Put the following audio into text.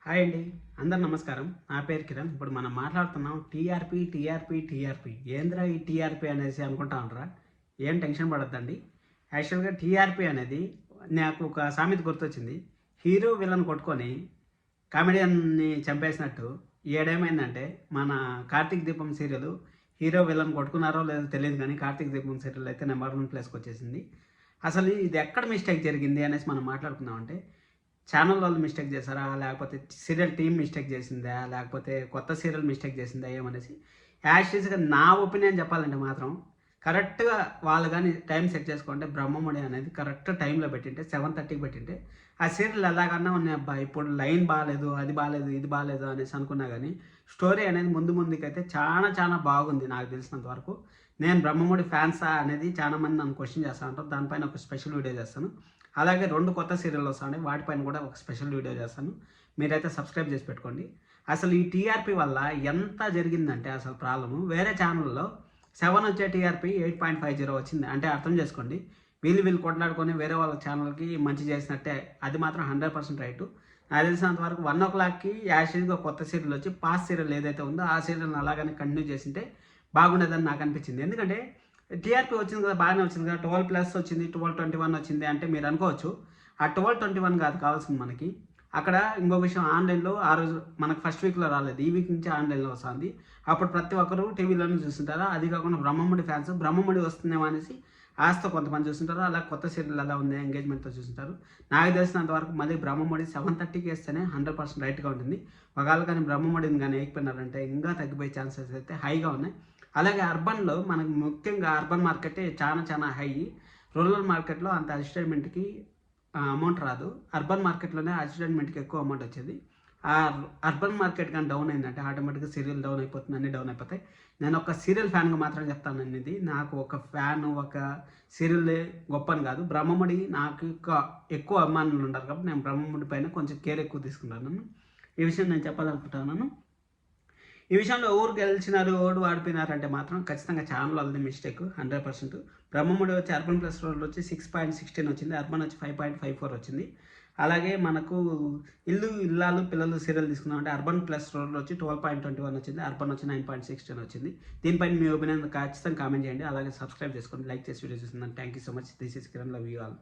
Hi అండి, అందరు నమస్కారం. నా పేరు కిరణ్. ఇప్పుడు మనం మాట్లాడుతున్నాం టీఆర్పీ. ఏంద్రా ఈ టీఆర్పీ అనేసి అనుకుంటా ఉంటారా? ఏం టెన్షన్ పడొద్దండి. యాక్చువల్గా టీఆర్పీ అనేది నాకు ఒక సామెత గుర్తొచ్చింది. హీరో విలన్ కొట్టుకొని కామెడియన్ని చంపేసినట్టు ఏడేమైందంటే, మన కార్తీక్ దీపం సీరియల్ హీరో విలన్ కొట్టుకున్నారో లేదో తెలియదు కానీ కార్తీక్ దీపం సీరియల్ అయితే నెంబర్ 1 ప్లేస్కి వచ్చేసింది. అసలు ఇది ఎక్కడ మిస్టేక్ జరిగింది అనేసి మనం మాట్లాడుకుందామంటే, ఛానల్ వాళ్ళు మిస్టేక్ చేశారా? లేకపోతే సీరియల్ టీమ్ మిస్టేక్ చేసిందా? లేకపోతే కొత్త సీరియల్ మిస్టేక్ చేసిందా? ఏమనేసి యాజ్ నా ఒపీనియన్ చెప్పాలంటే మాత్రం కరెక్ట్‌గా వాళ్ళు గాని టైం సెట్ చేసుకుంటే 'బ్రహ్మముడి' అనేది కరెక్ట్ టైంలో పెట్టింటే 7:30కి పెట్టింటే ఆ సీరియల్ ఎలాగన్నా ఉన్నాయబ్బా! ఇప్పుడు లైన్ బాలేదు, అది బాలేదు, ఇది బాలేదు అనేసి అనుకున్నా గానీ స్టోరీ అనేది ముందుకైతే చాలా బాగుంది నాకు తెలిసినంత వరకు. నేను 'బ్రహ్మముడి' ఫ్యాన్సా అనేది చాలా మంది నన్ను క్వెషన్ చేస్తా ఉంటారు. దానిపైన ఒక స్పెషల్ వీడియో చేస్తాను. అలాగే 2 కొత్త సీరియల్లు వస్తున్నాయి. వాటిపైన కూడా ఒక స్పెషల్ వీడియో చేస్తాను. మీరైతే సబ్స్క్రైబ్ చేసి పెట్టుకోండి. అసలు ఈ టీఆర్పీ వల్ల ఎంత జరిగిందంటే అసలు ప్రాబ్లము, వేరే ఛానల్‌లో 7 వచ్చే టీఆర్పీ 8.50 వచ్చింది. అంటే అర్థం చేసుకోండి. వీళ్ళు కొట్లాడుకొని వేరే వాళ్ళ ఛానల్‌కి మంచి చేసినట్టే. అది మాత్రం 100% రైటు. నాకు తెలిసినంత వరకు 1:00కి యాషిడ్‌గా కొత్త సీరియల్ వచ్చి పాస్ సీరియల్ ఏదైతే ఉందో ఆ సీరియల్‌ని అలాగనే కంటిన్యూ చేసింటే బాగుండేదని నాకు అనిపించింది. ఎందుకంటే టీఆర్పీ వచ్చింది కదా, బాగానే వచ్చింది కదా, 12+ వచ్చింది, 12:21 వచ్చింది అంటే మీరు అనుకోవచ్చు. ఆ 12:21 కాదు కావాల్సింది మనకి. అక్కడ ఇంకో విషయం, ఆన్‌లైన్‌లో ఆ రోజు మనకు ఫస్ట్ వీక్‌లో రాలేదు. ఈ వీక్ నుంచి ఆన్‌లైన్‌లో వస్తుంది. అప్పుడు ప్రతి ఒక్కరు టీవీలోనే చూస్తుంటారు. అది కాకుండా 'బ్రహ్మముడి' ఫ్యాన్స్ 'బ్రహ్మముడి' వస్తుందేమో అనేసి ఆశతో కొంతమంది చూస్తుంటారు. అలా కొత్త సీరియల్ ఎలా ఉంది ఎంగేజ్‌మెంట్‌తో చూస్తుంటారు. నాకు తెలిసినంత వరకు మళ్ళీ 'బ్రహ్మముడి' 7:30కి వేస్తేనే 100% రైట్‌గా ఉంటుంది. ఒకవేళ కానీ 'బ్రహ్మముడిని' కానీ వేయకపోయినారంటే ఇంకా తగ్గిపోయే ఛాన్సెస్ అయితే హైగా ఉన్నాయి. అలాగే అర్బన్‌లో మనకు ముఖ్యంగా అర్బన్ మార్కెటే చాలా హై. రూరల్ మార్కెట్‌లో అంత అడ్వర్టైజ్‌మెంట్‌కి అమౌంట్ రాదు. అర్బన్ మార్కెట్‌లోనే అడ్వర్టైజ్‌మెంట్‌కి ఎక్కువ అమౌంట్ వచ్చేది. అర్బన్ మార్కెట్ గాని డౌన్ అయిందంటే ఆటోమేటిక్‌గా సీరియల్ డౌన్ అయిపోతుంది. అన్నీ డౌన్ అయిపోతాయి. నేను ఒక సీరియల్ ఫ్యాన్‌గా మాత్రం చెప్తానండి ఇది. నాకు ఒక ఫ్యాను, ఒక సీరియలే గొప్పని కాదు. 'బ్రహ్మముడి' నాకు ఎక్కువ అభిమానులు ఉన్నారు కాబట్టి నేను 'బ్రహ్మముడి' పైన కొంచెం కేర్ ఎక్కువ తీసుకుంటాను. ఈ విషయం నేను చెప్పాలనుకుంటున్నాను. ఈ విషయంలో ఎవరు గెలిచినారు, ఎవరు ఓడిపోయినారంటే మాత్రం ఖచ్చితంగా ఛానల్ వాళ్ళది మిస్టేక్ 100%. 'బ్రహ్మముడి' వచ్చి అర్బన్ ప్లస్ రోల్ వచ్చి 6.16 వచ్చింది. అర్బన్ వచ్చి 5.54 వచ్చింది. అలాగే మనకు ఇల్లాలు పిల్లలు సీరియల్ తీసుకున్నామంటే అర్బన్ ప్లస్ రోల్ వచ్చి 12.21 వచ్చింది. అర్బన్ వచ్చి 9.16 వచ్చింది. దీనిపైన మీ ఒపీనియన్ ఖచ్చితంగా కామెంట్ చేయండి. అలాగే సబ్స్క్రైబ్ చేసుకోండి. లైక్ చేసి వీడియో చూస్తున్నాను. Thank you so much. This is Kiran. Love you all.